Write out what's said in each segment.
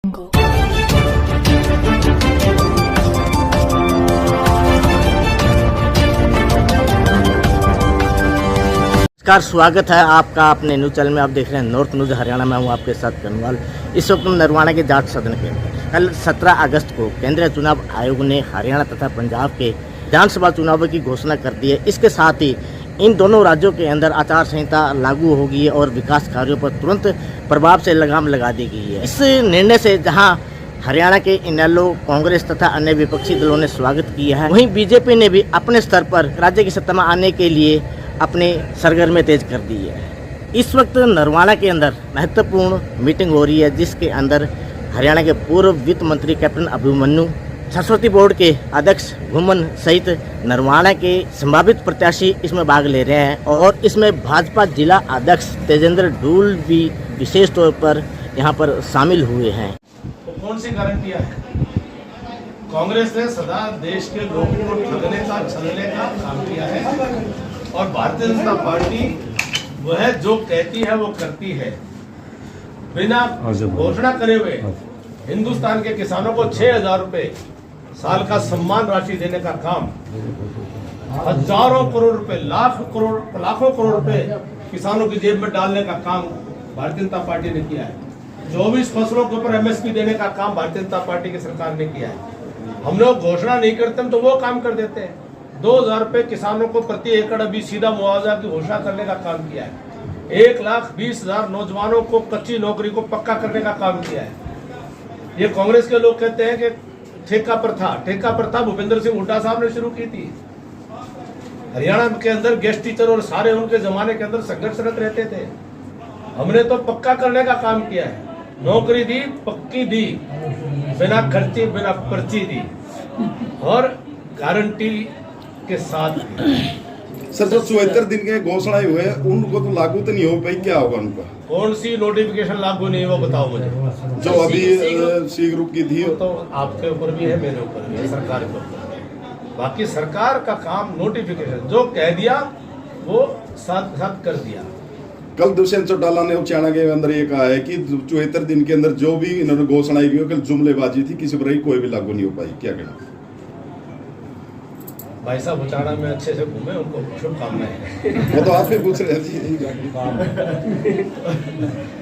नमस्कार, स्वागत है आपका अपने न्यूज चैनल में। आप देख रहे हैं नॉर्थ न्यूज हरियाणा में। हूँ आपके साथ कनवाल। इस वक्त नरवाना के जाट सदन के कल 17 अगस्त को केंद्रीय चुनाव आयोग ने हरियाणा तथा पंजाब के विधानसभा चुनावों की घोषणा कर दी है। इसके साथ ही इन दोनों राज्यों के अंदर आचार संहिता लागू होगी और विकास कार्यों पर तुरंत प्रभाव से लगाम लगा दी गई है। इस निर्णय से जहां हरियाणा के इनेलो, कांग्रेस तथा अन्य विपक्षी दलों ने स्वागत किया है, वहीं बीजेपी ने भी अपने स्तर पर राज्य की सत्ता में आने के लिए अपने सरगर्मी तेज कर दी है। इस वक्त नरवाना के अंदर महत्वपूर्ण मीटिंग हो रही है, जिसके अंदर हरियाणा के पूर्व वित्त मंत्री कैप्टन अभिमन्यु, सरस्वती बोर्ड के अध्यक्ष घुमन सहित नरवाना के संभावित प्रत्याशी इसमें भाग ले रहे हैं और इसमें भाजपा जिला अध्यक्ष तेजेंद्र ढूल भी विशेष तौर पर यहाँ पर शामिल हुए हैं। तो कौन सी गारंटियां है? कांग्रेस ने सदा देश के लोगों को ठगने का, छलने का काम किया है और भारतीय जनता पार्टी वह जो कहती है वो करती है। बिना घोषणा करे हुए हिंदुस्तान के किसानों को 6,000 रुपए साल का सम्मान राशि देने का काम, हजारों करोड़ रुपए, लाखों करोड़ रुपए किसानों की जेब में डालने का काम भारतीय जनता पार्टी ने किया है। 24 फसलों के ऊपर MSP देने का काम भारतीय जनता पार्टी की सरकार ने किया है। हम लोग घोषणा नहीं करते तो वो काम कर देते हैं। 2,000 रुपए किसानों को प्रति एकड़ अभी सीधा मुआवजा की घोषणा करने का काम किया है। 1,20,000 नौजवानों को कच्ची नौकरी को पक्का करने का काम किया है। ये कांग्रेस के लोग कहते हैं कि ठेका प्रथा भूपेंद्र सिंह हुड्डा साहब ने शुरू की थी। हरियाणा के अंदर गेस्ट टीचर और सारे उनके जमाने के अंदर संघर्षरत रहते थे। हमने तो पक्का करने का काम किया है। नौकरी दी, पक्की दी, बिना खर्ची, बिना पर्ची दी और गारंटी के साथ। सर, जो 74 दिन के घोषणा हुए उनको तो लागू तो नहीं हो पाई, क्या होगा उनका? कौन सी नोटिफिकेशन लागू नहीं वो बताओ मुझे। जो अभी शीघ्र की थी तो आपके ऊपर भी है, मेरे ऊपर भी है, सरकार के ऊपर है। बाकी सरकार का काम नोटिफिकेशन जो कह दिया वो साथ साथ कर दिया। कल दुष्यंत चौटाला ने हरियाणा के अंदर ये कहा है कि 74 दिन के अंदर जो भी इन्होंने घोषणा की कल जुमलेबाजी थी, किसी पर कोई भी लागू नहीं हो पाई, क्या कहना? भाई साहब हरियाणा में अच्छे से घूमे, उनको शुभकामनाएं। वो तो आप भी पूछ रहे थे।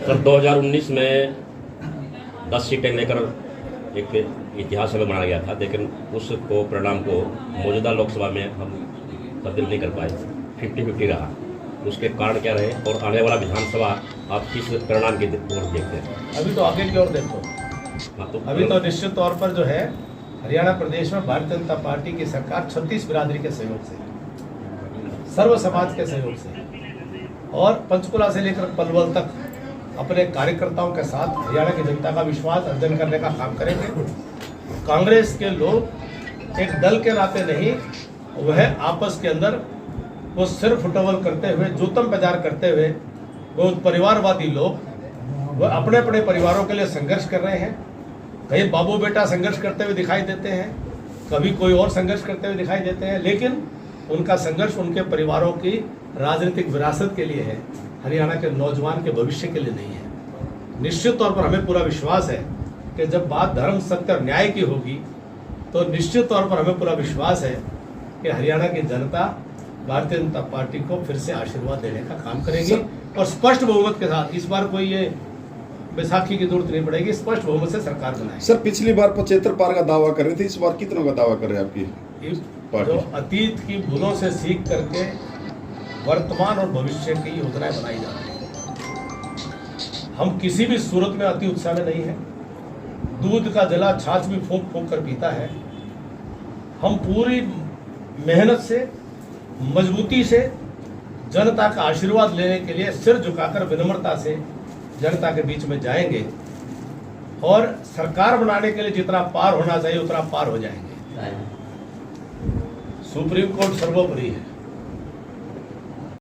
सर 2019 में 10 सीटें लेकर एक इतिहास हमें बनाया गया था, लेकिन उसको परिणाम को मौजूदा लोकसभा में हम तब्दील नहीं कर पाए। 50-50 रहा। उसके कारण क्या रहे और आने वाला विधानसभा आप किस परिणाम की ओर देखते हैं? अभी तो आगे की ओर देखो। अभी तो निश्चित तौर पर जो है हरियाणा प्रदेश में भारतीय जनता पार्टी की सरकार 36 बिरादरी के सहयोग से, सर्व समाज के सहयोग से और पंचकुला से लेकर पलवल तक अपने कार्यकर्ताओं के साथ हरियाणा की जनता का विश्वास अर्जन करने का काम करेंगे। कांग्रेस के लोग एक दल के नाते नहीं, वह आपस के अंदर वो सिर्फ फुटबॉल करते हुए, जूतम बाजार करते हुए, वो परिवारवादी लोग वह अपने अपने परिवारों के लिए संघर्ष कर रहे हैं। कहीं बाबू बेटा संघर्ष करते हुए दिखाई देते हैं, कभी कोई और संघर्ष करते हुए दिखाई देते हैं, लेकिन उनका संघर्ष उनके परिवारों की राजनीतिक विरासत के लिए है, हरियाणा के नौजवान के भविष्य के लिए नहीं है। निश्चित तौर पर हमें पूरा विश्वास है कि जब बात धर्म, सत्य और न्याय की होगी तो निश्चित तौर पर हमें पूरा विश्वास है कि हरियाणा की जनता भारतीय जनता पार्टी को फिर से आशीर्वाद देने का काम करेगी और स्पष्ट बहुमत के साथ। इस बार कोई ये बैसाखी की जरूरत नहीं पड़ेगी, स्पष्ट बहुमत से सरकार बनाएगी। सर, पिछली बार 75 पार का दावा कर रहे थे, इस बार कितनों का दावा कर रहे हैं आपकी पार्टी? जो अतीत की भूलों से सीख करके वर्तमान और भविष्य की योजनाएं बनाई जा रही है। हम किसी भी सूरत में अति उत्साह में नहीं है। दूध का जला छाछ भी फूंक फूंक कर पीता है। हम पूरी मेहनत से, मजबूती से जनता का आशीर्वाद लेने के लिए सिर झुकाकर विनम्रता से जनता के बीच में जाएंगे और सरकार बनाने के लिए जितना पार होना चाहिए उतना पार हो जाएंगे। सुप्रीम कोर्ट सर्वोपरि है।